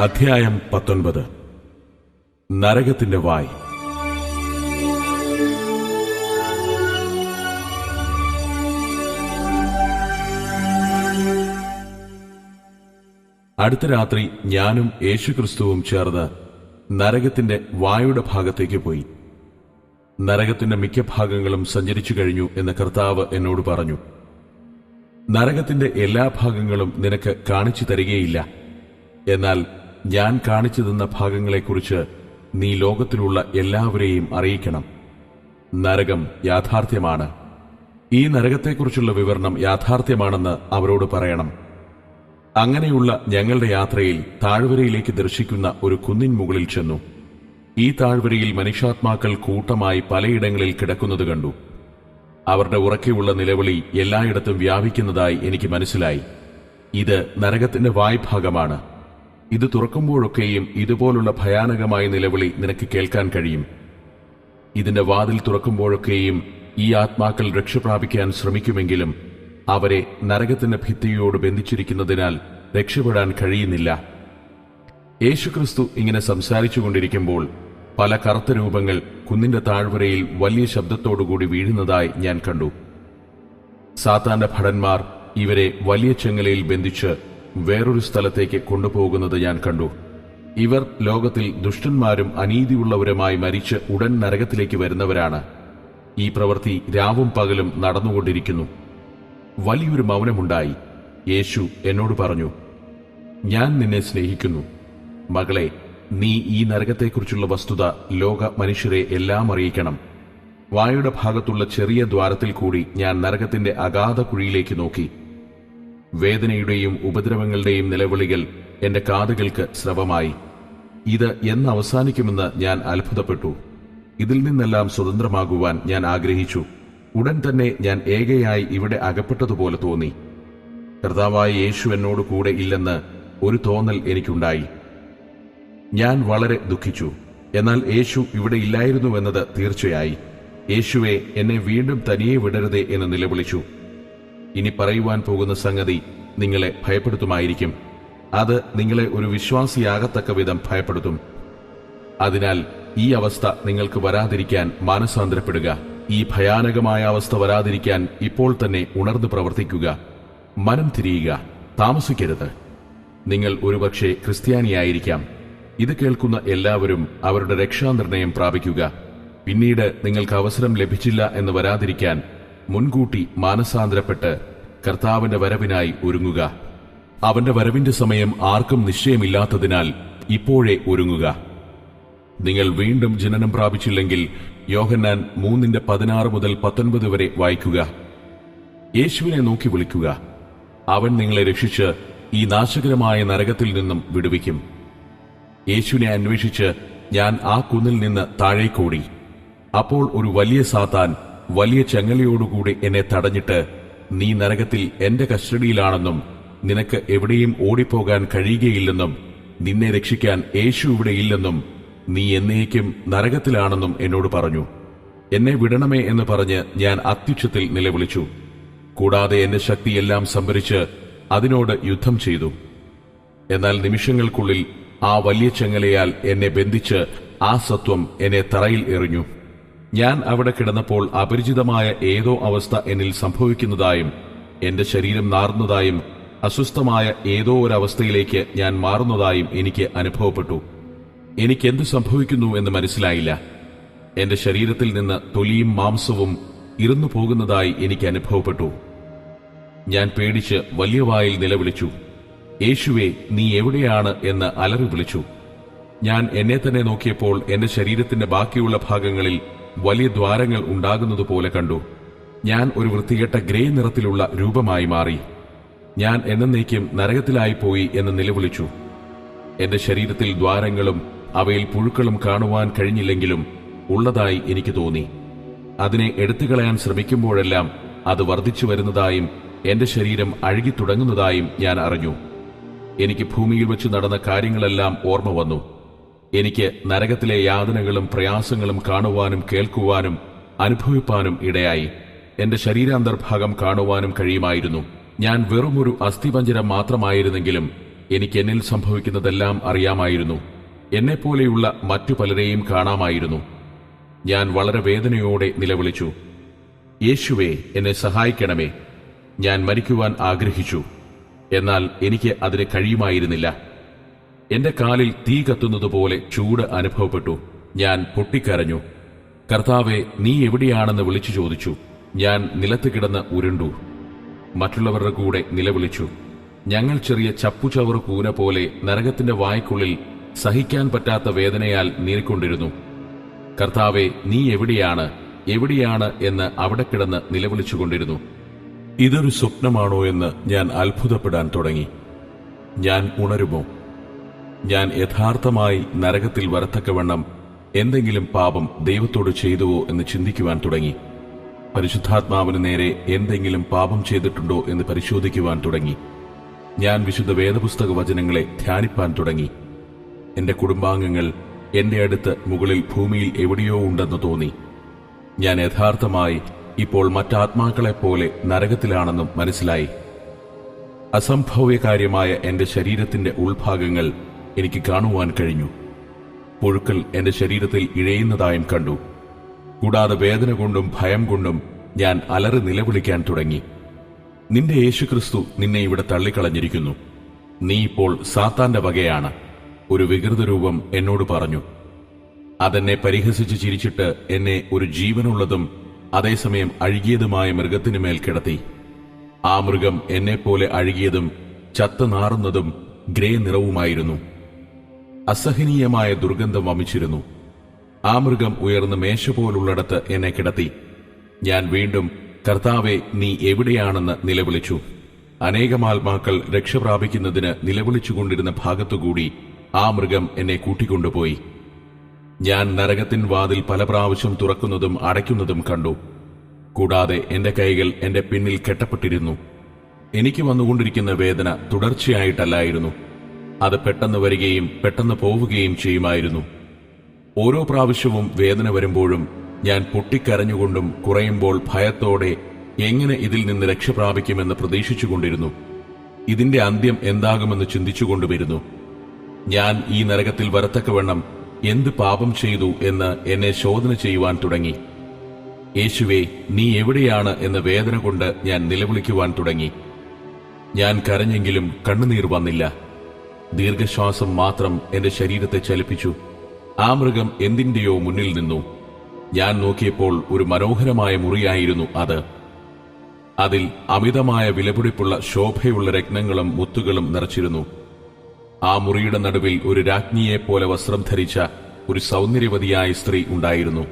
അധ്യായം 19. നരകത്തിന്റെ വായ്. അടുത്ത രാത്രി ഞാനും യേശുക്രിസ്തുവും ചേർന്ന് നരകത്തിന്റെ വായുടെ ഭാഗത്തേക്ക് പോയി. നരകത്തിന്റെ മിക്ക ഭാഗങ്ങളും സഞ്ചരിച്ചു കഴിഞ്ഞു എന്ന് കർത്താവ് എന്നോട് പറഞ്ഞു. നരകത്തിന്റെ എല്ലാ ഭാഗങ്ങളും നിനക്ക് കാണിച്ചു തരികയില്ല. എന്നാൽ ഞാൻ കാണിച്ചു തന്ന ഭാഗങ്ങളെക്കുറിച്ച് നീ ലോകത്തിലുള്ള എല്ലാവരെയും അറിയിക്കണം. നരകം യാഥാർത്ഥ്യമാണ്. ഈ നരകത്തെക്കുറിച്ചുള്ള വിവരണം യാഥാർത്ഥ്യമാണെന്ന് അവരോട് പറയണം. അങ്ങനെയുള്ള ഞങ്ങളുടെ യാത്രയിൽ താഴ്വരയിലേക്ക് ദർശിക്കുന്ന ഒരു കുന്നിൻ മുകളിൽ ചെന്നു. ഈ താഴ്വരയിൽ മനുഷ്യാത്മാക്കൾ കൂട്ടമായി പലയിടങ്ങളിൽ കിടക്കുന്നത് കണ്ടു. അവരുടെ ഉറക്കെയുള്ള നിലവിളി എല്ലായിടത്തും വ്യാപിക്കുന്നതായി എനിക്ക് മനസ്സിലായി. ഇത് നരകത്തിന്റെ വായ്ഭാഗമാണ്. ഇത് തുറക്കുമ്പോഴൊക്കെയും ഇതുപോലുള്ള ഭയാനകമായ നിലവിളി നിനക്ക് കേൾക്കാൻ കഴിയും. ഇതിന്റെ വാതിൽ തുറക്കുമ്പോഴൊക്കെയും ഈ ആത്മാക്കൾ രക്ഷപ്രാപിക്കാൻ ശ്രമിക്കുമെങ്കിലും അവരെ നരകത്തിന്റെ ഭിത്തിയോട് ബന്ധിച്ചിരിക്കുന്നതിനാൽ രക്ഷപ്പെടാൻ കഴിയുന്നില്ല. യേശുക്രിസ്തു ഇങ്ങനെ സംസാരിച്ചുകൊണ്ടിരിക്കുമ്പോൾ പല കറുത്ത രൂപങ്ങൾ കുന്നിന്റെ താഴ്വരയിൽ വലിയ ശബ്ദത്തോടുകൂടി വീഴുന്നതായി ഞാൻ കണ്ടു. സാത്താന്റെ ഭടന്മാർ ഇവരെ വലിയ ചെങ്ങലയിൽ ബന്ധിച്ച് വേറൊരു സ്ഥലത്തേക്ക് കൊണ്ടുപോകുന്നത് ഞാൻ കണ്ടു. ഇവർ ലോകത്തിൽ ദുഷ്ടന്മാരും അനീതിയുള്ളവരുമായി മരിച്ച് ഉടൻ നരകത്തിലേക്ക് വരുന്നവരാണ്. ഈ പ്രവൃത്തി രാവും പകലും നടന്നുകൊണ്ടിരിക്കുന്നു. വലിയൊരു മൗനമുണ്ടായി. യേശു എന്നോട് പറഞ്ഞു, ഞാൻ നിന്നെ സ്നേഹിക്കുന്നു. മകളെ, നീ ഈ നരകത്തെക്കുറിച്ചുള്ള വസ്തുത ലോക മനുഷ്യരെ എല്ലാം അറിയിക്കണം. വായുടെ ഭാഗത്തുള്ള ചെറിയ ദ്വാരത്തിൽ കൂടി ഞാൻ നരകത്തിന്റെ അഗാധ കുഴിയിലേക്ക് നോക്കി. വേദനയുടെയും ഉപദ്രവങ്ങളുടെയും നിലവിളികൾ എന്റെ കാതുകൾക്ക് സ്രവമായി. ഇത് എന്ന് അവസാനിക്കുമെന്ന് ഞാൻ അത്ഭുതപ്പെട്ടു. ഇതിൽ നിന്നെല്ലാം സ്വതന്ത്രമാകുവാൻ ഞാൻ ആഗ്രഹിച്ചു. ഉടൻ തന്നെ ഞാൻ ഏകയായി ഇവിടെ അകപ്പെട്ടതുപോലെ തോന്നി. കർത്താവായ യേശു എന്നോട് കൂടെ ഇല്ലെന്ന് ഒരു തോന്നൽ എനിക്കുണ്ടായി. ഞാൻ വളരെ ദുഃഖിച്ചു. എന്നാൽ യേശു ഇവിടെ ഇല്ലായിരുന്നുവെന്നത് തീർച്ചയായി. യേശുവെ, എന്നെ വീണ്ടും തനിയെ വിടരുതേ എന്ന് നിലവിളിച്ചു. ഇനി പറയുവാൻ പോകുന്ന സംഗതി നിങ്ങളെ ഭയപ്പെടുത്തുമായിരിക്കും. അത് നിങ്ങളെ ഒരു വിശ്വാസിയാകത്തക്ക വിധം ഭയപ്പെടുത്തും. അതിനാൽ ഈ അവസ്ഥ നിങ്ങൾക്ക് വരാതിരിക്കാൻ മാനസാന്തരപ്പെടുക. ഈ ഭയാനകമായ അവസ്ഥ വരാതിരിക്കാൻ ഇപ്പോൾ തന്നെ ഉണർന്നു പ്രവർത്തിക്കുക. മനം തിരിയുക, താമസിക്കരുത്. നിങ്ങൾ ഒരുപക്ഷെ ക്രിസ്ത്യാനിയായിരിക്കാം. ഇത് കേൾക്കുന്ന എല്ലാവരും അവരുടെ രക്ഷാനിർണയം പ്രാപിക്കുക. പിന്നീട് നിങ്ങൾക്ക് അവസരം ലഭിച്ചില്ല എന്ന് വരാതിരിക്കാൻ മുൻകൂട്ടി മാനസാന്തരപ്പെട്ട് കർത്താവിന്റെ വരവിനായി ഒരുങ്ങുക. അവന്റെ വരവിന്റെ സമയം ആർക്കും നിശ്ചയമില്ലാത്തതിനാൽ ഇപ്പോഴേ ഒരുങ്ങുക. നിങ്ങൾ വീണ്ടും ജനനം പ്രാപിച്ചില്ലെങ്കിൽ യോഹന്നാൻ 3:16 മുതൽ 19 വരെ വായിക്കുക. യേശുവിനെ നോക്കി വിളിക്കുക. അവൻ നിങ്ങളെ രക്ഷിച്ച് ഈ നാശകരമായ നരകത്തിൽ നിന്നും വിടുവിക്കും. യേശുവിനെ അന്വേഷിച്ച് ഞാൻ ആ കുന്നിൽ നിന്ന് താഴേക്കോടി. അപ്പോൾ ഒരു വലിയ സാത്താൻ വലിയ ചെങ്ങലയോടുകൂടി എന്നെ തടഞ്ഞിട്ട്, നീ നരകത്തിൽ എന്റെ കസ്റ്റഡിയിലാണെന്നും നിനക്ക് എവിടെയും ഓടിപ്പോകാൻ കഴിയുകയില്ലെന്നും നിന്നെ രക്ഷിക്കാൻ യേശു ഇവിടെയില്ലെന്നും നീ എന്നേക്കും നരകത്തിലാണെന്നും എന്നോട് പറഞ്ഞു. എന്നെ വിടണമേ എന്ന് പറഞ്ഞ് ഞാൻ അത്യുച്ചത്തിൽ നിലവിളിച്ചു. കൂടാതെ എന്റെ ശക്തിയെല്ലാം സംഭരിച്ച് അതിനോട് യുദ്ധം ചെയ്തു. എന്നാൽ നിമിഷങ്ങൾക്കുള്ളിൽ ആ വലിയ ചെങ്ങലയാൽ എന്നെ ബന്ധിച്ച് ആ സത്വം എന്നെ തറയിൽ എറിഞ്ഞു. ഞാൻ അവിടെ കിടന്നപ്പോൾ അപരിചിതമായ ഏതോ അവസ്ഥ എന്നിൽ സംഭവിക്കുന്നതായും എന്റെ ശരീരം നാറുന്നതായും അസ്വസ്ഥമായ ഏതോ ഒരവസ്ഥയിലേക്ക് ഞാൻ മാറുന്നതായും എനിക്ക് അനുഭവപ്പെട്ടു. എനിക്കെന്ത് സംഭവിക്കുന്നു എന്ന് മനസ്സിലായില്ല. എന്റെ ശരീരത്തിൽ നിന്ന് തൊലിയും മാംസവും ഇറന്നു പോകുന്നതായി എനിക്ക് അനുഭവപ്പെട്ടു. ഞാൻ പേടിച്ച് വലിയ വായിൽ നിലവിളിച്ചു, യേശുവേ, നീ എവിടെയാണ് എന്ന് അലറി വിളിച്ചു. ഞാൻ എന്നെ തന്നെ നോക്കിയപ്പോൾ എന്റെ ശരീരത്തിന്റെ ബാക്കിയുള്ള ഭാഗങ്ങളിൽ വലിയ ദ്വാരങ്ങൾ ഉണ്ടാകുന്നതുപോലെ കണ്ടു. ഞാൻ ഒരു വൃത്തികെട്ട ഗ്രേ നിറത്തിലുള്ള രൂപമായി മാറി. ഞാൻ എന്നേക്കും നരകത്തിലായിപ്പോയി എന്ന് നിലവിളിച്ചു. എന്റെ ശരീരത്തിൽ ദ്വാരങ്ങളും അവയിൽ പുഴുക്കളും കാണുവാൻ കഴിഞ്ഞില്ലെങ്കിലും ഉള്ളതായി എനിക്ക് തോന്നി. അതിനെ എടുത്തുകളയാൻ ശ്രമിക്കുമ്പോഴെല്ലാം അത് വർദ്ധിച്ചു വരുന്നതായും എന്റെ ശരീരം അഴുകിത്തുടങ്ങുന്നതായും ഞാൻ അറിഞ്ഞു. എനിക്ക് ഭൂമിയിൽ വെച്ച് നടന്ന കാര്യങ്ങളെല്ലാം ഓർമ്മ വന്നു. എനിക്ക് നരകത്തിലെ യാതനകളും പ്രയാസങ്ങളും കാണുവാനും കേൾക്കുവാനും അനുഭവിപ്പാനും ഇടയായി. എന്റെ ശരീരാന്തർഭാഗം കാണുവാനും കഴിയുമായിരുന്നു. ഞാൻ വെറുമൊരു അസ്ഥിപഞ്ജരം മാത്രമായിരുന്നെങ്കിലും എനിക്ക് എന്നിൽ സംഭവിക്കുന്നതെല്ലാം അറിയാമായിരുന്നു. എന്നെപ്പോലെയുള്ള മറ്റു പലരെയും കാണാമായിരുന്നു. ഞാൻ വളരെ വേദനയോടെ നിലവിളിച്ചു, യേശുവേ, എന്നെ സഹായിക്കണമേ. ഞാൻ മരിക്കുവാൻ ആഗ്രഹിച്ചു, എന്നാൽ എനിക്ക് അതിന് കഴിയുമായിരുന്നില്ല. എന്റെ കാലിൽ തീ കത്തുന്നതുപോലെ ചൂട് അനുഭവപ്പെട്ടു. ഞാൻ പൊട്ടിക്കരഞ്ഞു. കർത്താവേ, നീ എവിടെയാണെന്ന് വിളിച്ചു ചോദിച്ചു. ഞാൻ നിലത്ത് കിടന്ന് ഉരുണ്ടു. മറ്റുള്ളവരുടെ കൂടെ നിലവിളിച്ചു. ഞങ്ങൾ ചെറിയ ചപ്പുചവറ് കൂന പോലെ നരകത്തിന്റെ വായ്ക്കുള്ളിൽ സഹിക്കാൻ പറ്റാത്ത വേദനയാൽ നീറിക്കൊണ്ടിരുന്നു. കർത്താവേ, നീ എവിടെയാണ്, എവിടെയാണ് എന്ന് അവിടെ കിടന്ന് നിലവിളിച്ചുകൊണ്ടിരുന്നു. ഇതൊരു സ്വപ്നമാണോ എന്ന് ഞാൻ അത്ഭുതപ്പെടാൻ തുടങ്ങി. ഞാൻ ഉണരുമോ? ഞാൻ യഥാർത്ഥമായി നരകത്തിൽ വരത്തക്കവണ്ണം എന്തെങ്കിലും പാപം ദൈവത്തോട് ചെയ്തുവോ എന്ന് ചിന്തിക്കുവാൻ തുടങ്ങി. പരിശുദ്ധാത്മാവിന് നേരെ എന്തെങ്കിലും പാപം ചെയ്തിട്ടുണ്ടോ എന്ന് പരിശോധിക്കുവാൻ തുടങ്ങി. ഞാൻ വിശുദ്ധ വേദപുസ്തക വചനങ്ങളെ ധ്യാനിപ്പാൻ തുടങ്ങി. എന്റെ കുടുംബാംഗങ്ങൾ എന്റെ അടുത്ത് മുകളിൽ ഭൂമിയിൽ എവിടെയോ ഉണ്ടെന്ന് തോന്നി. ഞാൻ യഥാർത്ഥമായി ഇപ്പോൾ മറ്റാത്മാക്കളെപ്പോലെ നരകത്തിലാണെന്നും മനസ്സിലായി. അസംഭവ്യകാര്യമായ എന്റെ ശരീരത്തിന്റെ ഉൾഭാഗങ്ങൾ എനിക്ക് കാണുവാൻ കഴിഞ്ഞു. പുഴുക്കൾ എന്റെ ശരീരത്തിൽ ഇഴയുന്നതായും കണ്ടു. കൂടാതെ വേദന കൊണ്ടും ഭയം കൊണ്ടും ഞാൻ അലറി നിലവിളിക്കാൻ തുടങ്ങി. നിന്റെ യേശുക്രിസ്തു നിന്നെ ഇവിടെ തള്ളിക്കളഞ്ഞിരിക്കുന്നു. നീ ഇപ്പോൾ സാത്താന്റെ വകയാണ്, ഒരു വികൃതരൂപം എന്നോട് പറഞ്ഞു. അതെന്നെ പരിഹസിച്ച് ചിരിച്ചിട്ട് എന്നെ ഒരു ജീവനുള്ളതും അതേസമയം അഴുകിയതുമായ മൃഗത്തിനുമേൽ കിടത്തി. ആ മൃഗം എന്നെപ്പോലെ അഴുകിയതും ചത്ത് നാറുന്നതും ഗ്രേ നിറവുമായിരുന്നു. അസഹനീയമായ ദുർഗന്ധം വമിച്ചിരുന്നു. ആ മൃഗം ഉയർന്ന് മേശ പോലുള്ളിടത്ത് എന്നെ കിടത്തി. ഞാൻ വീണ്ടും, കർത്താവേ, നീ എവിടെയാണെന്ന് നിലവിളിച്ചു. അനേകം ആത്മാക്കൾ രക്ഷപ്രാപിക്കുന്നതിന് നിലവിളിച്ചുകൊണ്ടിരുന്ന ഭാഗത്തുകൂടി ആ മൃഗം എന്നെ കൂട്ടിക്കൊണ്ടുപോയി. ഞാൻ നരകത്തിൻ വാതിൽ പല പ്രാവശ്യം തുറക്കുന്നതും അടയ്ക്കുന്നതും കണ്ടു. കൂടാതെ എന്റെ കൈകൾ എന്റെ പിന്നിൽ കെട്ടപ്പെട്ടിരുന്നു. എനിക്ക് വന്നുകൊണ്ടിരിക്കുന്ന വേദന തുടർച്ചയായിട്ടല്ലായിരുന്നു. അത് പെട്ടെന്ന് വരികയും പെട്ടെന്ന് പോവുകയും ചെയ്യുമായിരുന്നു. ഓരോ പ്രാവശ്യവും വേദന വരുമ്പോഴും ഞാൻ പൊട്ടിക്കരഞ്ഞുകൊണ്ടും കുറയുമ്പോൾ ഭയത്തോടെ എങ്ങനെ ഇതിൽ നിന്ന് രക്ഷപ്രാപിക്കുമെന്ന് പ്രതീക്ഷിച്ചുകൊണ്ടിരുന്നു. ഇതിന്റെ അന്ത്യം എന്താകുമെന്ന് ചിന്തിച്ചുകൊണ്ടുവരുന്നു. ഞാൻ ഈ നരകത്തിൽ വരത്തക്കവണ്ണം എന്ത് പാപം ചെയ്തു എന്ന് എന്നെ ശോധന ചെയ്യുവാൻ തുടങ്ങി. യേശുവേ, നീ എവിടെയാണ് എന്ന് വേദന കൊണ്ട് ഞാൻ നിലവിളിക്കുവാൻ തുടങ്ങി. ഞാൻ കരഞ്ഞെങ്കിലും കണ്ണുനീർ വന്നില്ല. ദീർഘശ്വാസം മാത്രം എന്റെ ശരീരത്തെ ചലിപ്പിച്ചു. ആ മൃഗം എന്തിന്റെയോ മുന്നിൽ നിന്നു. ഞാൻ നോക്കിയപ്പോൾ ഒരു മനോഹരമായ മുറിയായിരുന്നു അത്. അതിൽ അമിതമായ വിലപിടിപ്പുള്ള ശോഭയുള്ള രത്നങ്ങളും മുത്തുകളും നിറച്ചിരുന്നു. ആ മുറിയുടെ നടുവിൽ ഒരു രാജ്ഞിയെപ്പോലെ വസ്ത്രം ധരിച്ച ഒരു സൗന്ദര്യവതിയായ സ്ത്രീ ഉണ്ടായിരുന്നു.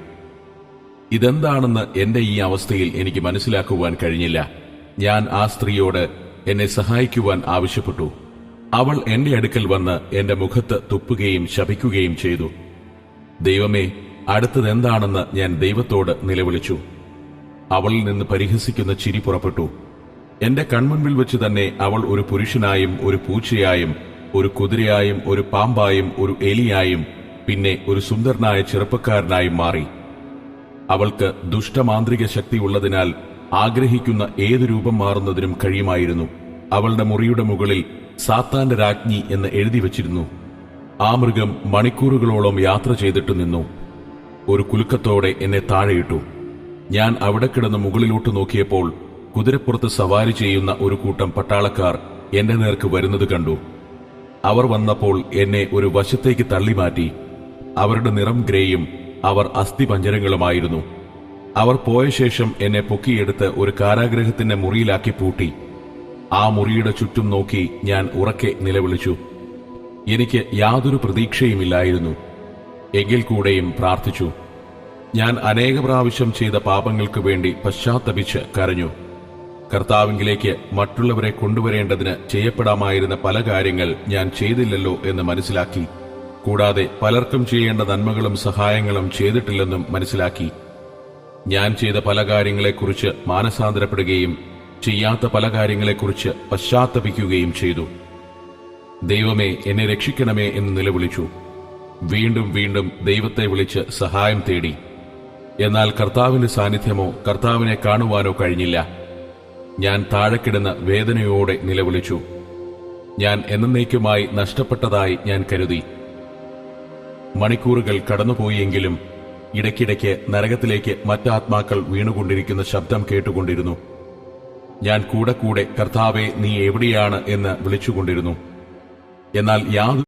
ഇതെന്താണെന്ന് എന്റെ ഈ അവസ്ഥയിൽ എനിക്ക് മനസ്സിലാക്കുവാൻ കഴിഞ്ഞില്ല. ഞാൻ ആ സ്ത്രീയോട് എന്നെ സഹായിക്കുവാൻ ആവശ്യപ്പെട്ടു. അവൾ എന്റെ അടുക്കൽ വന്ന് എന്റെ മുഖത്ത് തുപ്പുകയും ശപിക്കുകയും ചെയ്തു. ദൈവമേ, അടുത്തതെന്താണെന്ന് ഞാൻ ദൈവത്തോട് നിലവിളിച്ചു. അവളിൽ നിന്ന് പരിഹസിക്കുന്ന ചിരി പുറപ്പെട്ടു. എന്റെ കൺമുൻപിൽ വെച്ച് തന്നെ അവൾ ഒരു പുരുഷനായും ഒരു പൂച്ചയായും ഒരു കുതിരയായും ഒരു പാമ്പായും ഒരു എലിയായും പിന്നെ ഒരു സുന്ദരനായ ചെറുപ്പക്കാരനായും മാറി. അവൾക്ക് ദുഷ്ടമാന്ത്രിക ശക്തി ഉള്ളതിനാൽ ആഗ്രഹിക്കുന്ന ഏതു രൂപം മാറുന്നതിനും കഴിയുമായിരുന്നു. അവളുടെ മുറിയുടെ മുകളിൽ സാത്താന്റെ രാജ്ഞി എന്ന് എഴുതി വച്ചിരുന്നു. ആ മൃഗം മണിക്കൂറുകളോളം യാത്ര ചെയ്തിട്ട് നിന്നു. ഒരു കുലുക്കത്തോടെ എന്നെ താഴെയിട്ടു. ഞാൻ അവിടെ കിടന്ന് മുകളിലോട്ട് നോക്കിയപ്പോൾ കുതിരപ്പുറത്ത് സവാരി ചെയ്യുന്ന ഒരു കൂട്ടം പട്ടാളക്കാർ എന്റെ നേർക്ക് വരുന്നത് കണ്ടു. അവർ വന്നപ്പോൾ എന്നെ ഒരു വശത്തേക്ക് തള്ളിമാറ്റി. അവരുടെ നിറം ഗ്രേയും അവർ അസ്ഥിപഞ്ജരങ്ങളുമായിരുന്നു. അവർ പോയ ശേഷം എന്നെ പൊക്കിയെടുത്ത് ഒരു കാരാഗ്രഹത്തിന്റെ മുറിയിലാക്കി പൂട്ടി. ആ മുറിയുടെ ചുറ്റും നോക്കി ഞാൻ ഉറക്കെ നിലവിളിച്ചു. എനിക്ക് യാതൊരു പ്രതീക്ഷയുമില്ലായിരുന്നു. എങ്കിൽ കൂടെയും പ്രാർത്ഥിച്ചു. ഞാൻ അനേക പ്രാവശ്യം ചെയ്ത പാപങ്ങൾക്ക് വേണ്ടി പശ്ചാത്തപിച്ച് കരഞ്ഞു. കർത്താവിങ്കിലേക്ക് മറ്റുള്ളവരെ കൊണ്ടുവരേണ്ടതിന് ചെയ്യപ്പെടാമായിരുന്ന പല കാര്യങ്ങൾ ഞാൻ ചെയ്തില്ലല്ലോ എന്ന് മനസ്സിലാക്കി. കൂടാതെ പലർക്കും ചെയ്യേണ്ട നന്മകളും സഹായങ്ങളും ചെയ്തിട്ടില്ലെന്നും മനസ്സിലാക്കി. ഞാൻ ചെയ്ത പല കാര്യങ്ങളെക്കുറിച്ച് മാനസാന്തരപ്പെടുകയും ചെയ്യാത്ത പല കാര്യങ്ങളെക്കുറിച്ച് പശ്ചാത്തപിക്കുകയും ചെയ്തു. ദൈവമേ, എന്നെ രക്ഷിക്കണമേ എന്ന് നിലവിളിച്ചു. വീണ്ടും വീണ്ടും ദൈവത്തെ വിളിച്ച് സഹായം തേടി. എന്നാൽ കർത്താവിന്റെ സാന്നിധ്യമോ കർത്താവിനെ കാണുവാനോ കഴിഞ്ഞില്ല. ഞാൻ താഴെക്കിടന്ന് വേദനയോടെ നിലവിളിച്ചു. ഞാൻ എന്നേക്കുമായി നഷ്ടപ്പെട്ടതായി ഞാൻ കരുതി. മണിക്കൂറുകൾ കടന്നുപോയെങ്കിലും ഇടയ്ക്കിടയ്ക്ക് നരകത്തിലേക്ക് മറ്റാത്മാക്കൾ വീണുകൊണ്ടിരിക്കുന്ന ശബ്ദം കേട്ടുകൊണ്ടിരുന്നു. ഞാൻ കൂടെ കൂടെ കർത്താവേ, നീ എവിടെയാണ് എന്ന് വിളിച്ചുകൊണ്ടിരുന്നു. എന്നാൽ യാതൊരു